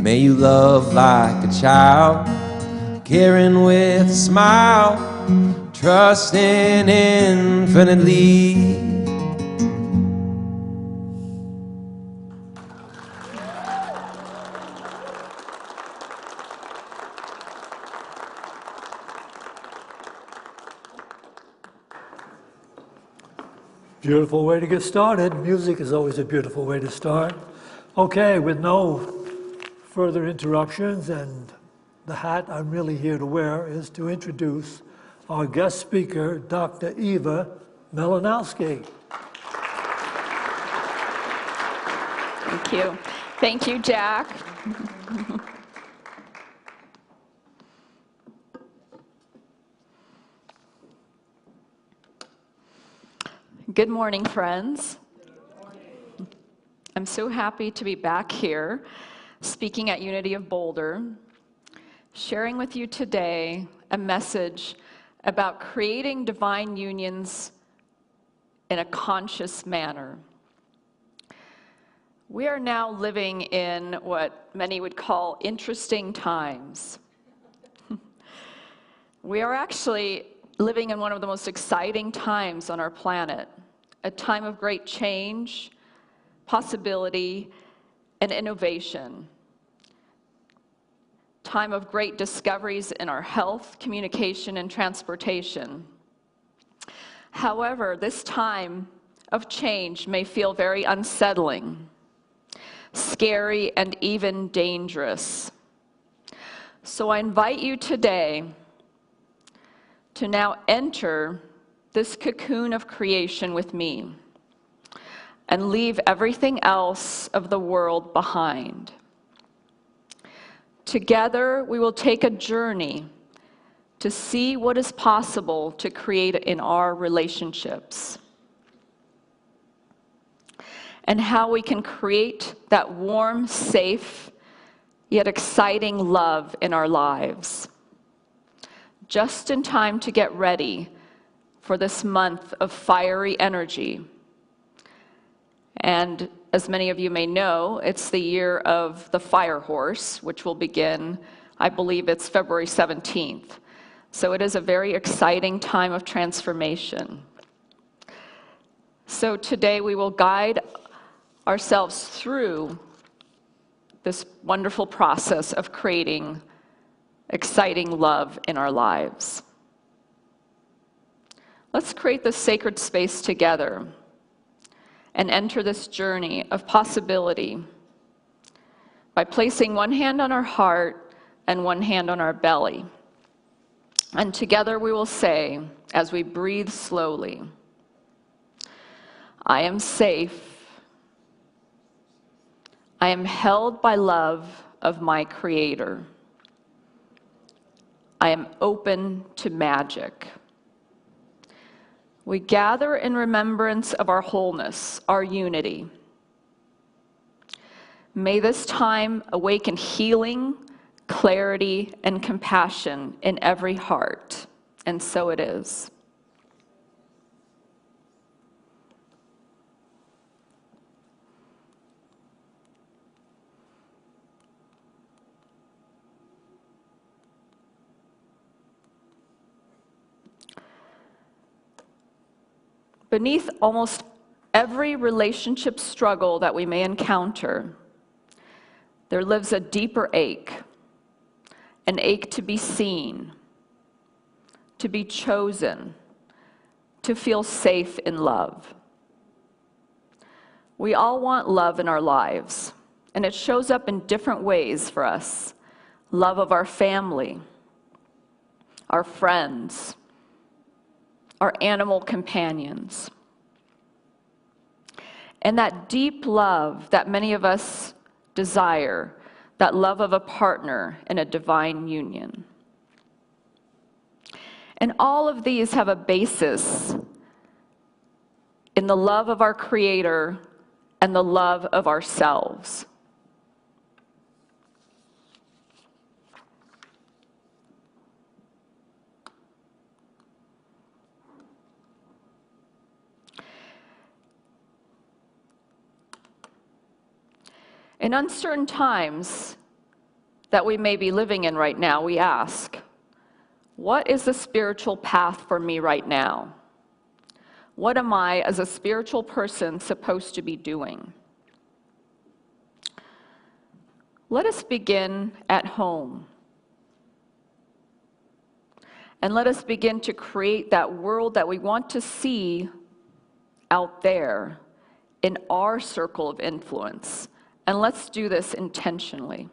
May you love like a child, caring with a smile, trusting infinitely. Beautiful way to get started. Music is always a beautiful way to start. Okay, with no further interruptions, and the hat I'm really here to wear is to introduce our guest speaker, Dr. Eva Malanowski. Thank you. Thank you, Jack. Good morning, friends. I'm so happy to be back here, speaking at Unity of Boulder, sharing with you today a message about creating divine unions in a conscious manner. We are now living in what many would call interesting times. We are actually living in one of the most exciting times on our planet, a time of great change, possibility, and innovation. Time of great discoveries in our health, communication, and transportation. However, this time of change may feel very unsettling, scary, and even dangerous. So I invite you today to now enter this cocoon of creation with me and leave everything else of the world behind. Together, we will take a journey to see what is possible to create in our relationships and how we can create that warm, safe, yet exciting love in our lives, just in time to get ready for this month of fiery energy. And as many of you may know, it's the year of the fire horse, which will begin, I believe it's February 17th. So it is a very exciting time of transformation. So today we will guide ourselves through this wonderful process of creating exciting love in our lives. Let's create this sacred space together and enter this journey of possibility by placing one hand on our heart and one hand on our belly. And together we will say, as we breathe slowly, I am safe. I am held by love of my Creator. I am open to magic. We gather in remembrance of our wholeness, our unity. May this time awaken healing, clarity, and compassion in every heart, and so it is. Beneath almost every relationship struggle that we may encounter, there lives a deeper ache, an ache to be seen, to be chosen, to feel safe in love. We all want love in our lives, and it shows up in different ways for us. Love of our family, our friends, our animal companions. And that deep love that many of us desire, that love of a partner in a divine union. And all of these have a basis in the love of our Creator and the love of ourselves. In uncertain times, that we may be living in right now, we ask, what is the spiritual path for me right now? What am I, as a spiritual person, supposed to be doing? Let us begin at home. And let us begin to create that world that we want to see out there in our circle of influence. And let's do this intentionally.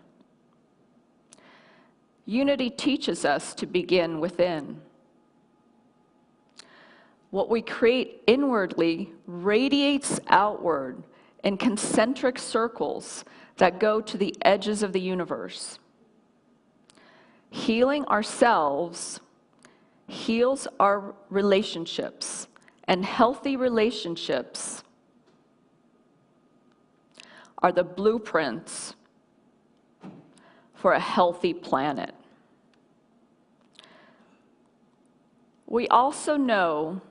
Unity teaches us to begin within. What we create inwardly radiates outward in concentric circles that go to the edges of the universe. Healing ourselves heals our relationships, and healthy relationships are the blueprints for a healthy planet. We also know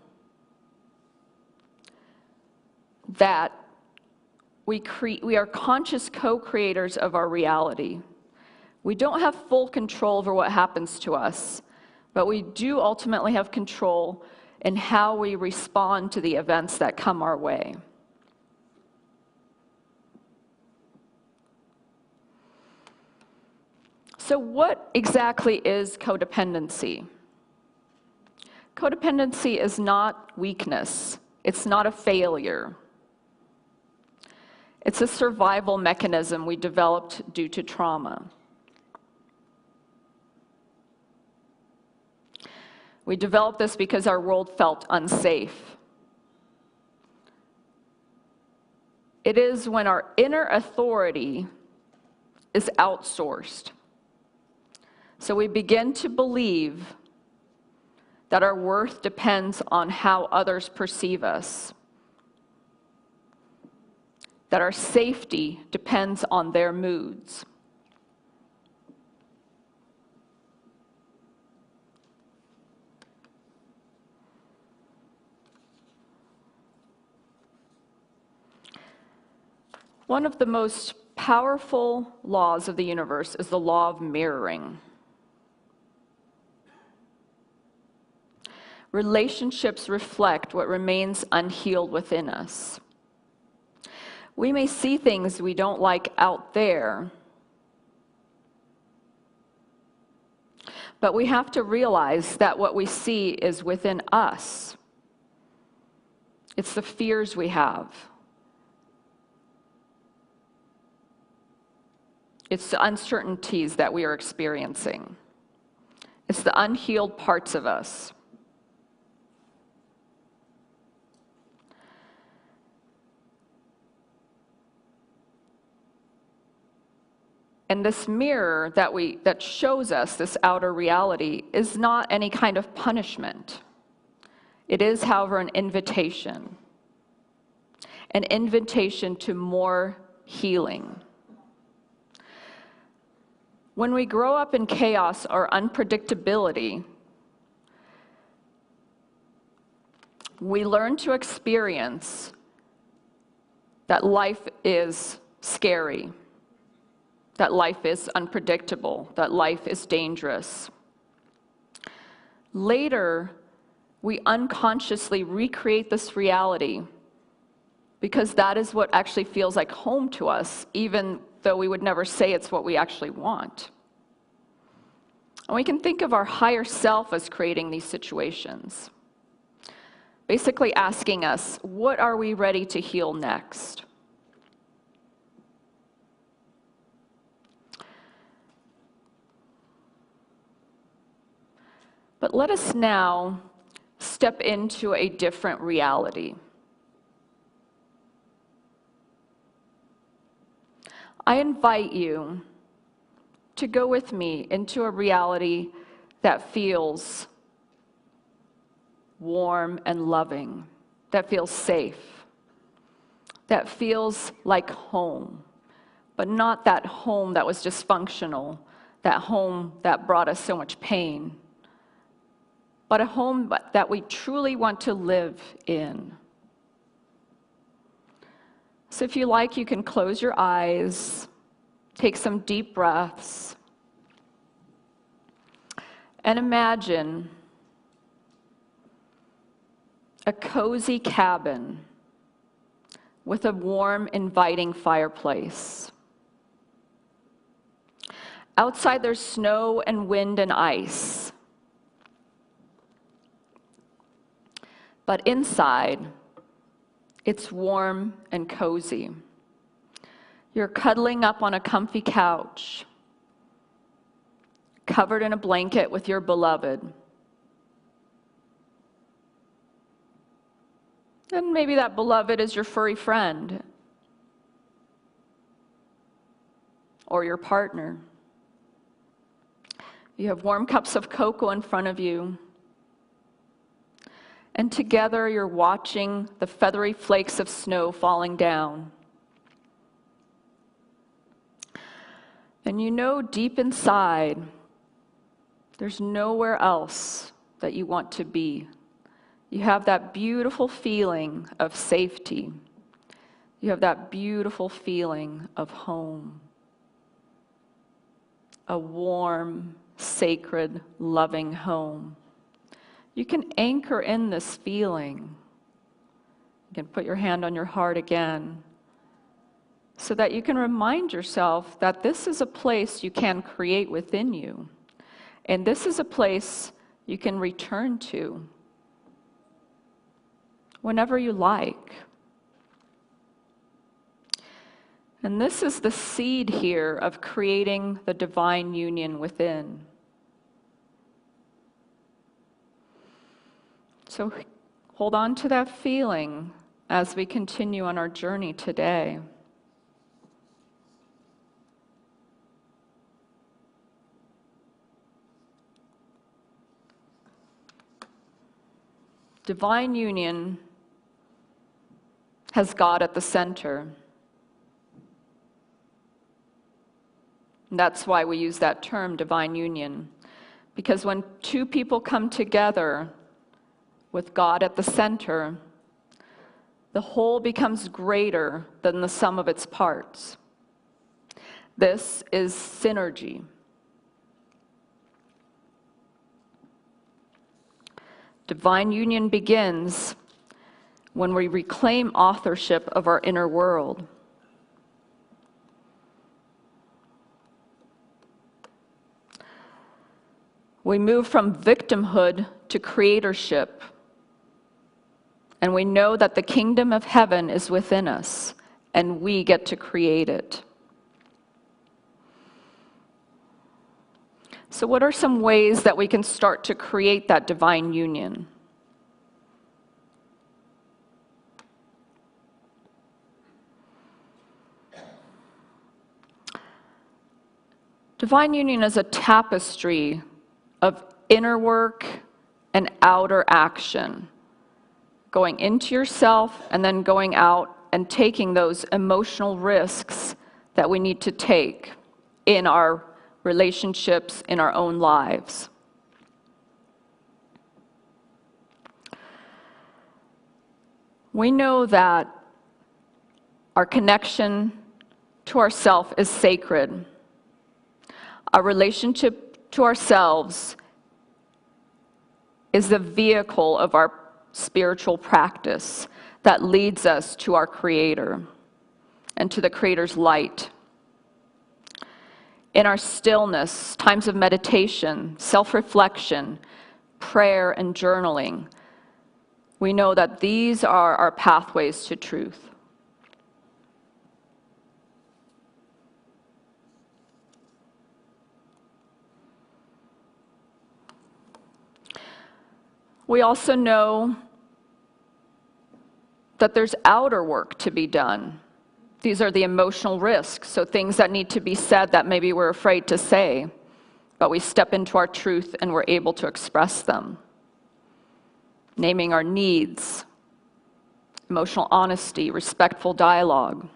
that we are conscious co-creators of our reality. We don't have full control over what happens to us, but we do ultimately have control in how we respond to the events that come our way. So what exactly is codependency? Codependency is not weakness. It's not a failure. It's a survival mechanism we developed due to trauma. We developed this because our world felt unsafe. It is when our inner authority is outsourced. So we begin to believe that our worth depends on how others perceive us, that our safety depends on their moods. One of the most powerful laws of the universe is the law of mirroring. Relationships reflect what remains unhealed within us. We may see things we don't like out there, but we have to realize that what we see is within us. It's the fears we have. It's the uncertainties that we are experiencing. It's the unhealed parts of us. And this mirror that shows us this outer reality is not any kind of punishment. It is, however, an invitation to more healing. When we grow up in chaos or unpredictability, we learn to experience that life is scary, that life is unpredictable, that life is dangerous. Later, we unconsciously recreate this reality because that is what actually feels like home to us, even though we would never say it's what we actually want. And we can think of our higher self as creating these situations, basically asking us, what are we ready to heal next? But let us now step into a different reality. I invite you to go with me into a reality that feels warm and loving, that feels safe, that feels like home, but not that home that was dysfunctional, that home that brought us so much pain, but a home that we truly want to live in. So if you like, you can close your eyes, take some deep breaths, And imagine a cozy cabin with a warm, inviting fireplace. Outside there's snow and wind and ice. But inside, it's warm and cozy. You're cuddling up on a comfy couch, covered in a blanket with your beloved. And maybe that beloved is your furry friend or your partner. You have warm cups of cocoa in front of you. And together you're watching the feathery flakes of snow falling down. And you know deep inside, there's nowhere else that you want to be. You have that beautiful feeling of safety. You have that beautiful feeling of home. A warm, sacred, loving home. You can anchor in this feeling. You can put your hand on your heart again so that you can remind yourself that this is a place you can create within you. And this is a place you can return to whenever you like. And this is the seed here of creating the divine union within. So hold on to that feeling as we continue on our journey today. Divine union has God at the center. And that's why we use that term, divine union. Because when two people come together with God at the center, the whole becomes greater than the sum of its parts. This is synergy. Divine union begins when we reclaim authorship of our inner world. We move from victimhood to creatorship, and we know that the kingdom of heaven is within us, and we get to create it. So what are some ways that we can start to create that divine union? Divine union is a tapestry of inner work and outer action, going into yourself and then going out and taking those emotional risks that we need to take in our relationships, in our own lives. We know that our connection to ourself is sacred. Our relationship to ourselves is the vehicle of our spiritual practice that leads us to our Creator and to the Creator's light. In our stillness, times of meditation, self-reflection, prayer, and journaling, we know that these are our pathways to truth. We also know that there's outer work to be done. These are the emotional risks, so things that need to be said that maybe we're afraid to say, but we step into our truth and we're able to express them. Naming our needs, emotional honesty, respectful dialogue.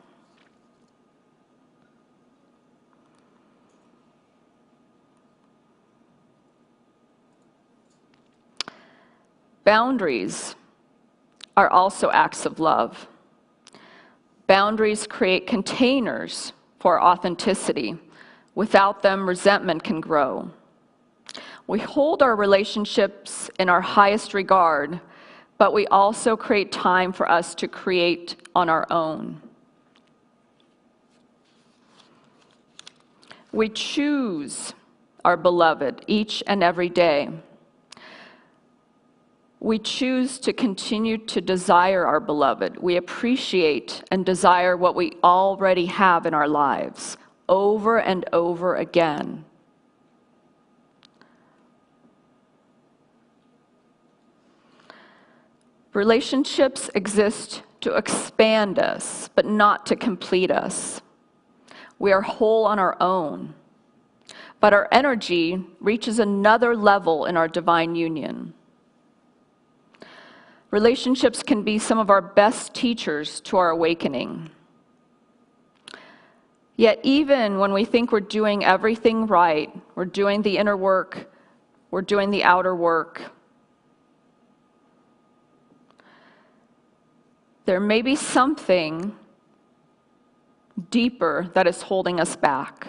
Boundaries are also acts of love. Boundaries create containers for authenticity. Without them, resentment can grow. We hold our relationships in our highest regard, but we also create time for us to create on our own. We choose our beloved each and every day. We choose to continue to desire our beloved. We appreciate and desire what we already have in our lives over and over again. Relationships exist to expand us, but not to complete us. We are whole on our own, but our energy reaches another level in our divine union. Relationships can be some of our best teachers to our awakening. Yet even when we think we're doing everything right, we're doing the inner work, we're doing the outer work, there may be something deeper that is holding us back.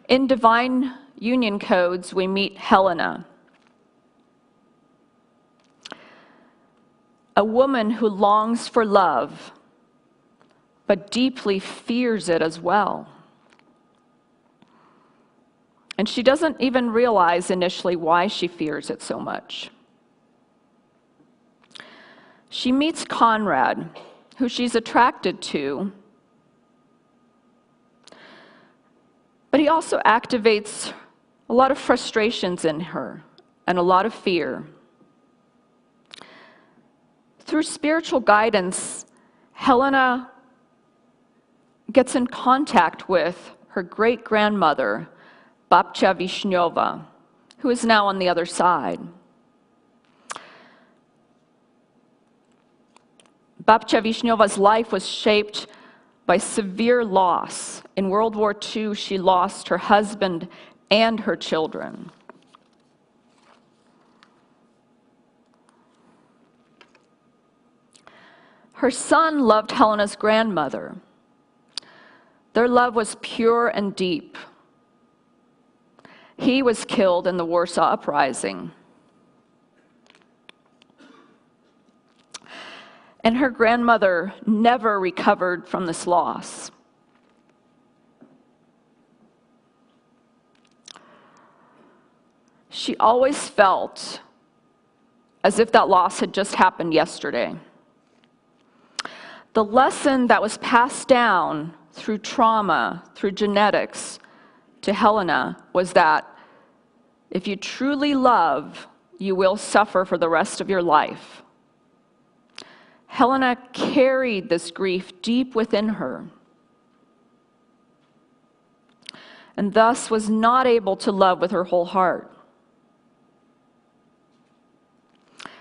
In divine union codes, we meet Helena, a woman who longs for love, but deeply fears it as well. And she doesn't even realize initially why she fears it so much. She meets Conrad, who she's attracted to, but he also activates a lot of frustrations in her and a lot of fear. Through spiritual guidance, Helena gets in contact with her great-grandmother, Babcia Vishnova, who is now on the other side. Babcia Vishnova's life was shaped by severe loss. In World War II, she lost her husband and her children. Her son loved Helena's grandmother. Their love was pure and deep. He was killed in the Warsaw Uprising. And her grandmother never recovered from this loss. She always felt as if that loss had just happened yesterday. The lesson that was passed down through trauma, through genetics, to Helena was that if you truly love, you will suffer for the rest of your life. Helena carried this grief deep within her, and thus was not able to love with her whole heart.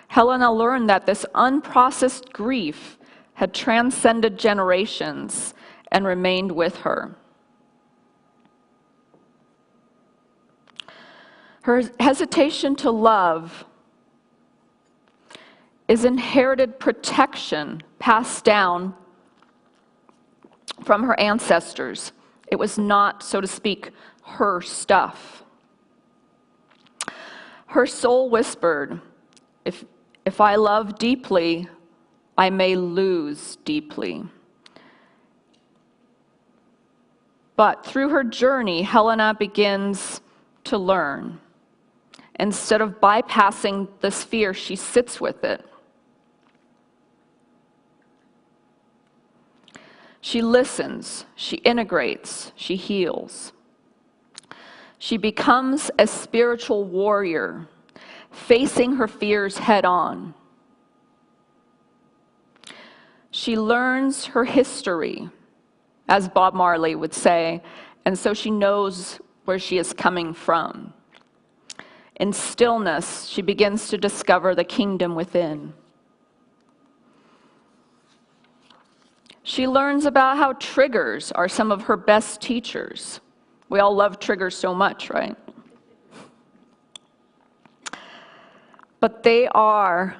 Helena learned that this unprocessed grief had transcended generations and remained with her. Her hesitation to love is inherited protection passed down from her ancestors. It was not, so to speak, her stuff. Her soul whispered, if I love deeply, I may lose deeply. But through her journey, Helena begins to learn. Instead of bypassing this fear, she sits with it. She listens, she integrates, she heals. She becomes a spiritual warrior, facing her fears head on. She learns her history, as Bob Marley would say, and so she knows where she is coming from. In stillness, she begins to discover the kingdom within. She learns about how triggers are some of her best teachers. We all love triggers so much, right? But they are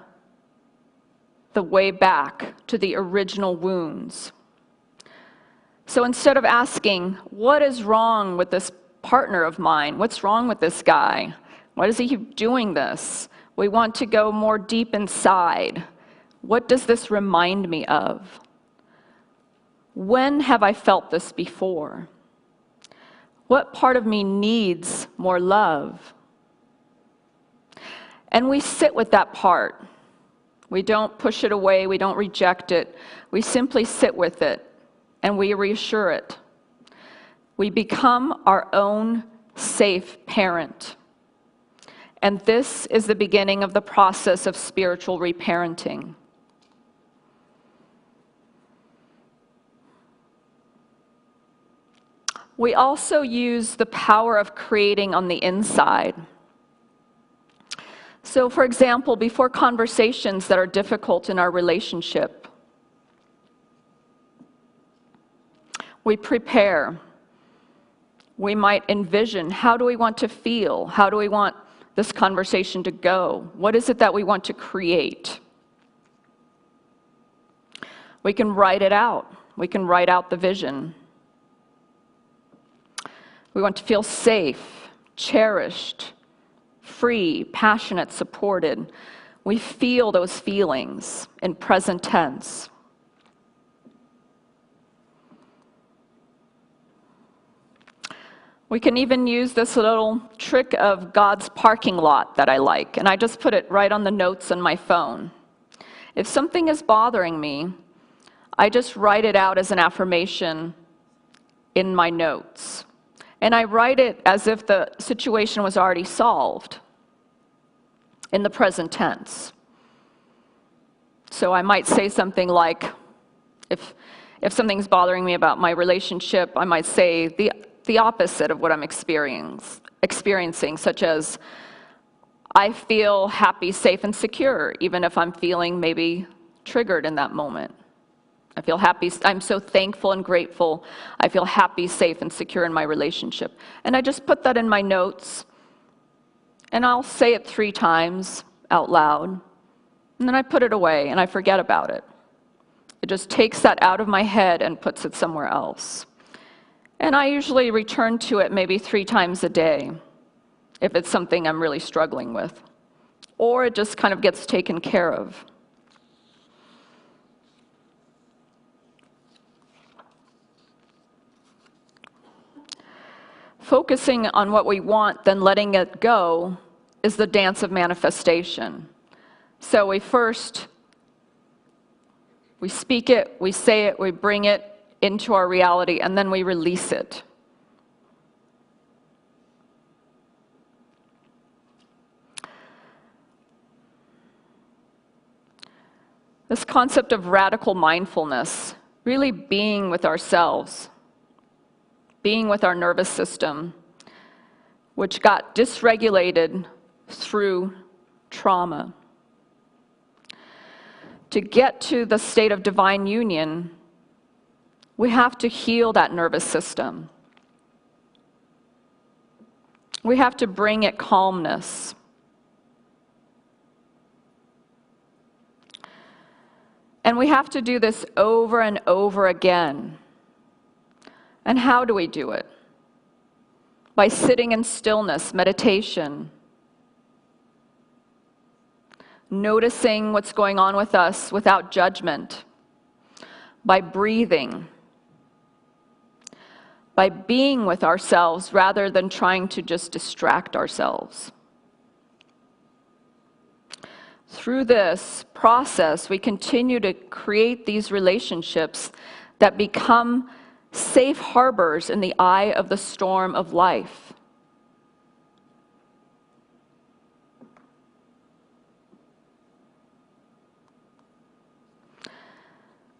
the way back to the original wounds. So instead of asking, what is wrong with this partner of mine? What's wrong with this guy? Why does he keep doing this? We want to go more deep inside. What does this remind me of? When have I felt this before? What part of me needs more love? And we sit with that part. We don't push it away, we don't reject it. We simply sit with it and we reassure it. We become our own safe parent. And this is the beginning of the process of spiritual reparenting. We also use the power of creating on the inside. So, for example, before conversations that are difficult in our relationship, we prepare. We might envision, how do we want to feel? How do we want this conversation to go? What is it that we want to create? We can write it out. We can write out the vision. We want to feel safe, cherished, free, passionate, supported. We feel those feelings in present tense. We can even use this little trick of God's parking lot that I like, and I just put it right on the notes on my phone. If something is bothering me, I just write it out as an affirmation in my notes. And I write it as if the situation was already solved in the present tense. So I might say something like, if something's bothering me about my relationship, I might say the opposite of what I'm experiencing, such as, I feel happy, safe, and secure, even if I'm feeling maybe triggered in that moment. I feel happy, I'm so thankful and grateful. I feel happy, safe, and secure in my relationship. And I just put that in my notes, and I'll say it 3 times out loud, and then I put it away, and I forget about it. It just takes that out of my head and puts it somewhere else. And I usually return to it maybe 3 times a day, if it's something I'm really struggling with. Or it just kind of gets taken care of. Focusing on what we want, then letting it go, is the dance of manifestation. So we speak it, we say it, we bring it into our reality, and then we release it. This concept of radical mindfulness, really being with ourselves, being with our nervous system, which got dysregulated through trauma. To get to the state of divine union, we have to heal that nervous system. We have to bring it calmness. And we have to do this over and over again. And how do we do it? By sitting in stillness, meditation, noticing what's going on with us without judgment, by breathing, by being with ourselves rather than trying to just distract ourselves. Through this process, we continue to create these relationships that become safe harbors in the eye of the storm of life.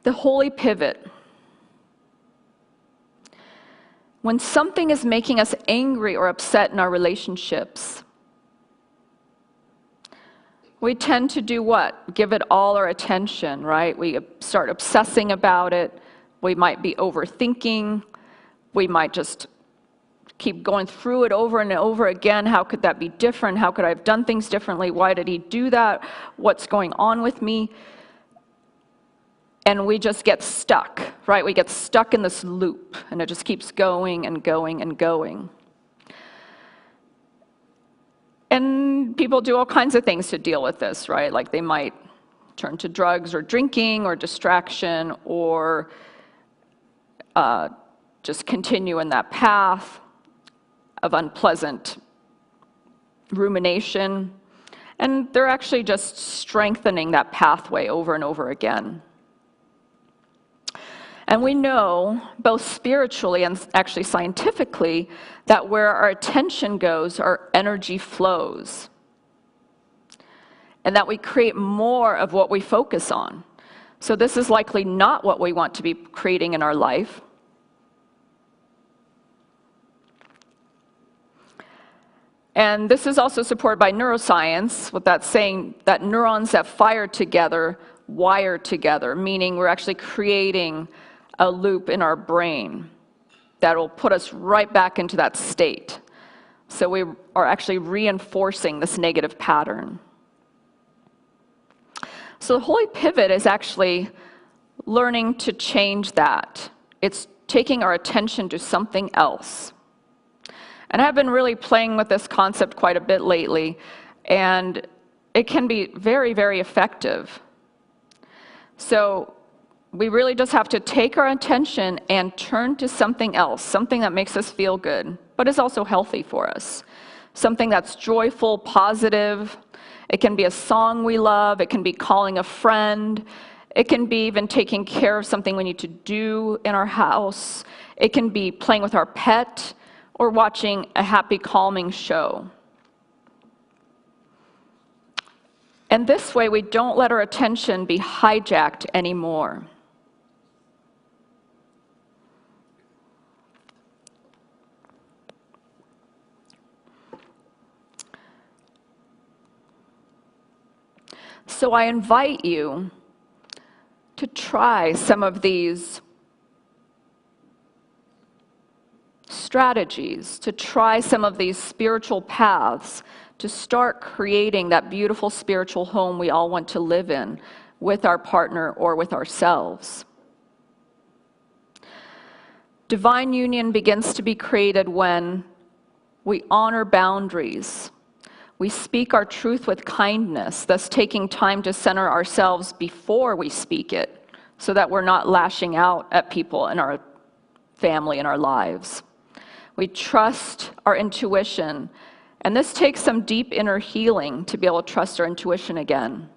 The holy pivot. When something is making us angry or upset in our relationships, we tend to do what? Give it all our attention, right? We start obsessing about it. We might be overthinking. We might just keep going through it over and over again. How could that be different? How could I have done things differently? Why did he do that? What's going on with me? And we just get stuck, right? We get stuck in this loop, and it just keeps going and going and going. And people do all kinds of things to deal with this, right? Like they might turn to drugs or drinking or distraction or just continue in that path of unpleasant rumination. And they're actually just strengthening that pathway over and over again. And we know, both spiritually and actually scientifically, that where our attention goes, our energy flows. And that we create more of what we focus on. So this is likely not what we want to be creating in our life. And this is also supported by neuroscience, with that saying that neurons that fire together wire together, meaning we're actually creating a loop in our brain that will put us right back into that state. So we are actually reinforcing this negative pattern. So the holy pivot is actually learning to change that. It's taking our attention to something else. And I've been really playing with this concept quite a bit lately, and it can be very, very effective. So we really just have to take our attention and turn to something else, something that makes us feel good, but is also healthy for us. Something that's joyful, positive. It can be a song we love. It can be calling a friend. It can be even taking care of something we need to do in our house. It can be playing with our pet or watching a happy, calming show. And this way, we don't let our attention be hijacked anymore. So I invite you to try some of these strategies, to try some of these spiritual paths, to start creating that beautiful spiritual home we all want to live in with our partner or with ourselves. Divine union begins to be created when we honor boundaries. We speak our truth with kindness, thus taking time to center ourselves before we speak it, so that we're not lashing out at people in our family and our lives. We trust our intuition, and this takes some deep inner healing to be able to trust our intuition again.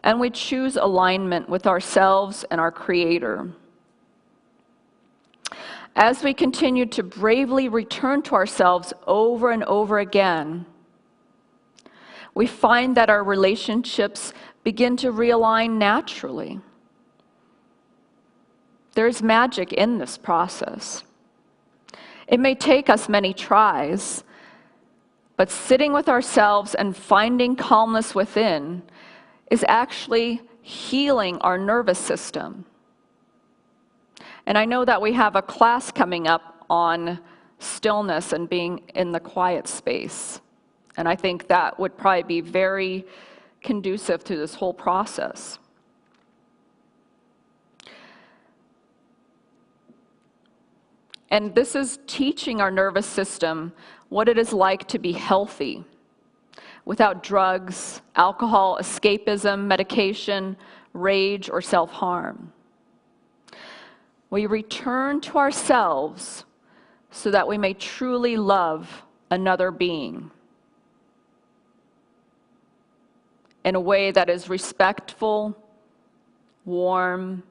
And we choose alignment with ourselves and our Creator. As we continue to bravely return to ourselves over and over again, we find that our relationships begin to realign naturally. There's magic in this process. It may take us many tries, but sitting with ourselves and finding calmness within is actually healing our nervous system. And I know that we have a class coming up on stillness and being in the quiet space. And I think that would probably be very conducive to this whole process. And this is teaching our nervous system what it is like to be healthy without drugs, alcohol, escapism, medication, rage, or self-harm. We return to ourselves so that we may truly love another being in a way that is respectful, warm,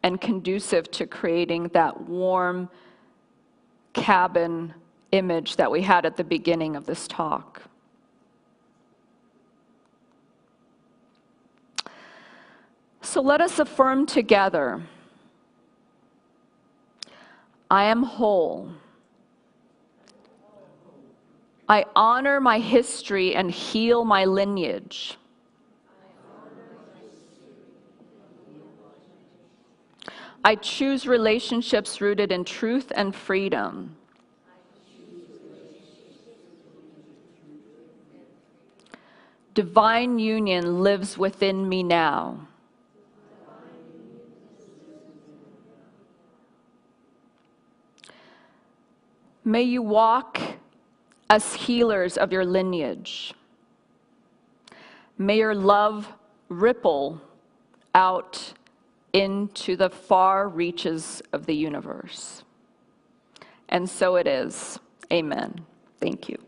and conducive to creating that warm cabin image that we had at the beginning of this talk. So let us affirm together, I am whole. I honor my history and heal my lineage. I choose relationships rooted in truth and freedom. Divine union lives within me now. May you walk as healers of your lineage. May your love ripple out into the far reaches of the universe. And so it is. Amen. Thank you.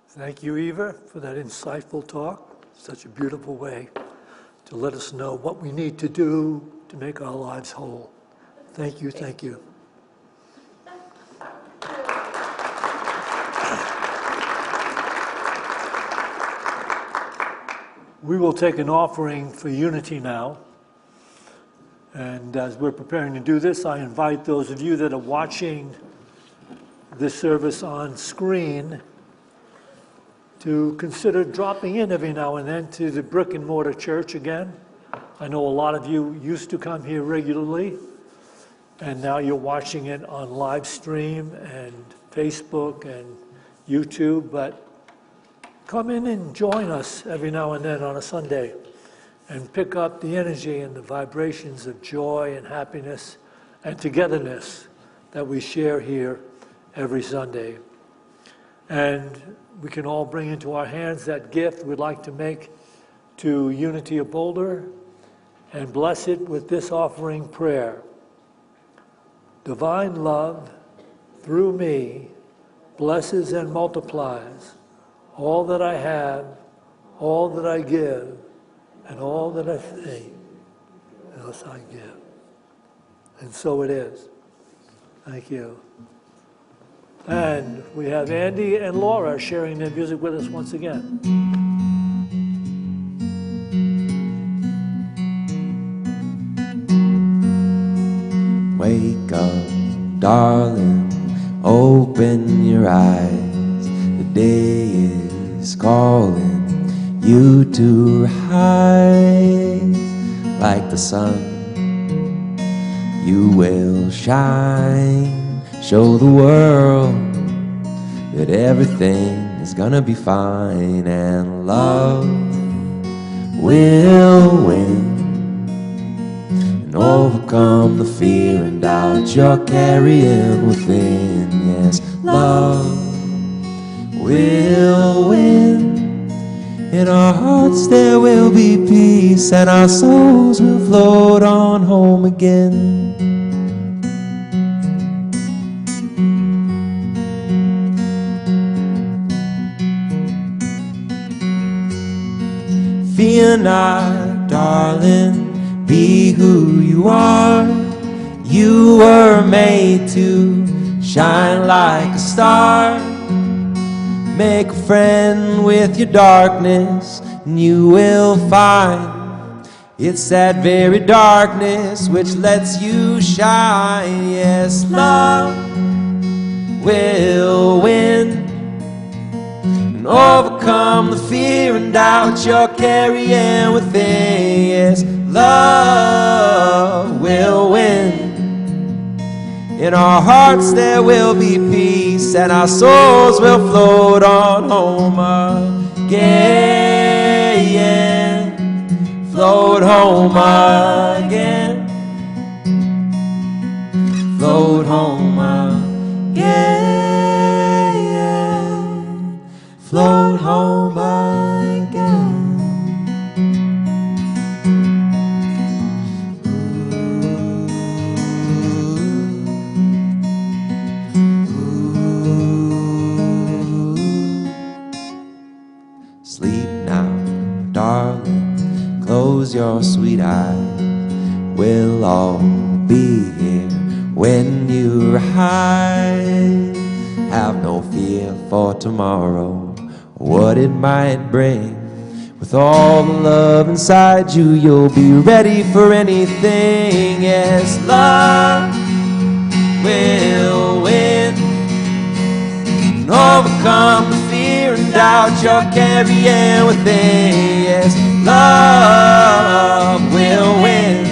Thank you, Eva, for that insightful talk. Such a beautiful way to let us know what we need to do to make our lives whole. Thank you, thank you. We will take an offering for unity now. And as we're preparing to do this, I invite those of you that are watching this service on screen to consider dropping in every now and then to the brick and mortar church again. I know a lot of you used to come here regularly, and now you're watching it on live stream and Facebook and YouTube, but come in and join us every now and then on a Sunday and pick up the energy and the vibrations of joy and happiness and togetherness that we share here every Sunday. And we can all bring into our hands that gift we'd like to make to Unity of Boulder and bless it with this offering prayer. Divine love, through me, blesses and multiplies all that I have, all that I give, and all that I think, else I give. And so it is. Thank you. And we have Andy and Laura sharing their music with us once again. Wake up, darling, open your eyes. The day is calling you to rise. Like the sun, you will shine. Show the world that everything is gonna be fine, and love will win and overcome the fear and doubt you're carrying within. Yes, love will win. In our hearts there will be peace, and our souls will float on home again. Fear not, darling, be who you are. You were made to shine like a star. Make a friend with your darkness, and you will find it's that very darkness which lets you shine. Yes, love will win and overcome the fear and doubt you're carrying within. Yes, love will win. In our hearts there will be peace, and our souls will float on home again. Float home again. Float home again. Float home again. Sleep now, darling, close your sweet eyes. We'll all be here when you rise. Have no fear for tomorrow, what it might bring. With all the love inside you, you'll be ready for anything. Yes, love will win and overcome the fear and doubt you're carrying within. Yes, love will win.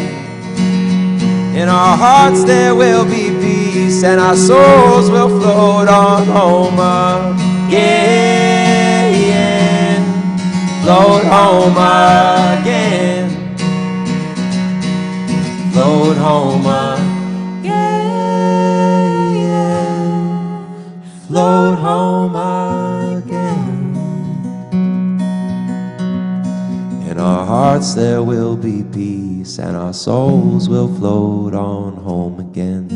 In our hearts there will be peace, and our souls will float on home again. float home again. Float home again. Float home again. In our hearts there will be peace, and our souls will float on home again.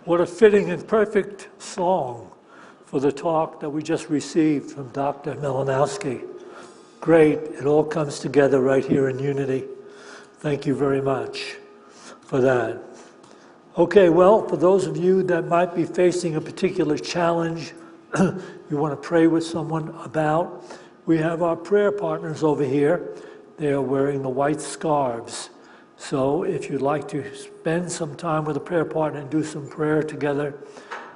What a fitting and perfect song for the talk that we just received from Dr. Malanowski. Great, it all comes together right here in unity. Thank you very much for that. Okay, well, for those of you that might be facing a particular challenge you want to pray with someone about, we have our prayer partners over here. They are wearing the white scarves. So if you'd like to spend some time with a prayer partner and do some prayer together,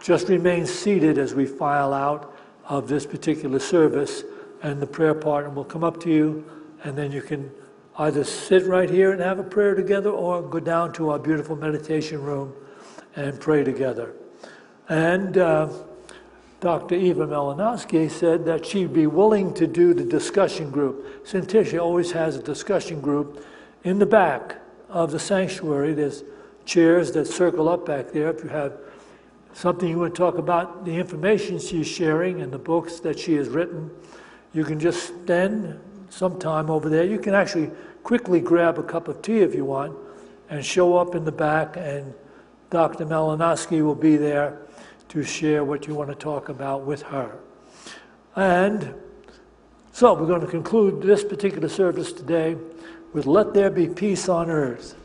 just remain seated as we file out of this particular service, and the prayer partner will come up to you, and then you can either sit right here and have a prayer together or go down to our beautiful meditation room and pray together. And Dr. Eva Malanowski said that she'd be willing to do the discussion group. Sintisha always has a discussion group in the back of the sanctuary. There's chairs that circle up back there. If you have something you want to talk about, the information she's sharing and the books that she has written, you can just spend some time over there. You can actually quickly grab a cup of tea if you want and show up in the back, and Dr. Malanowski will be there to share what you want to talk about with her. And so we're going to conclude this particular service today with "Let There Be Peace on Earth."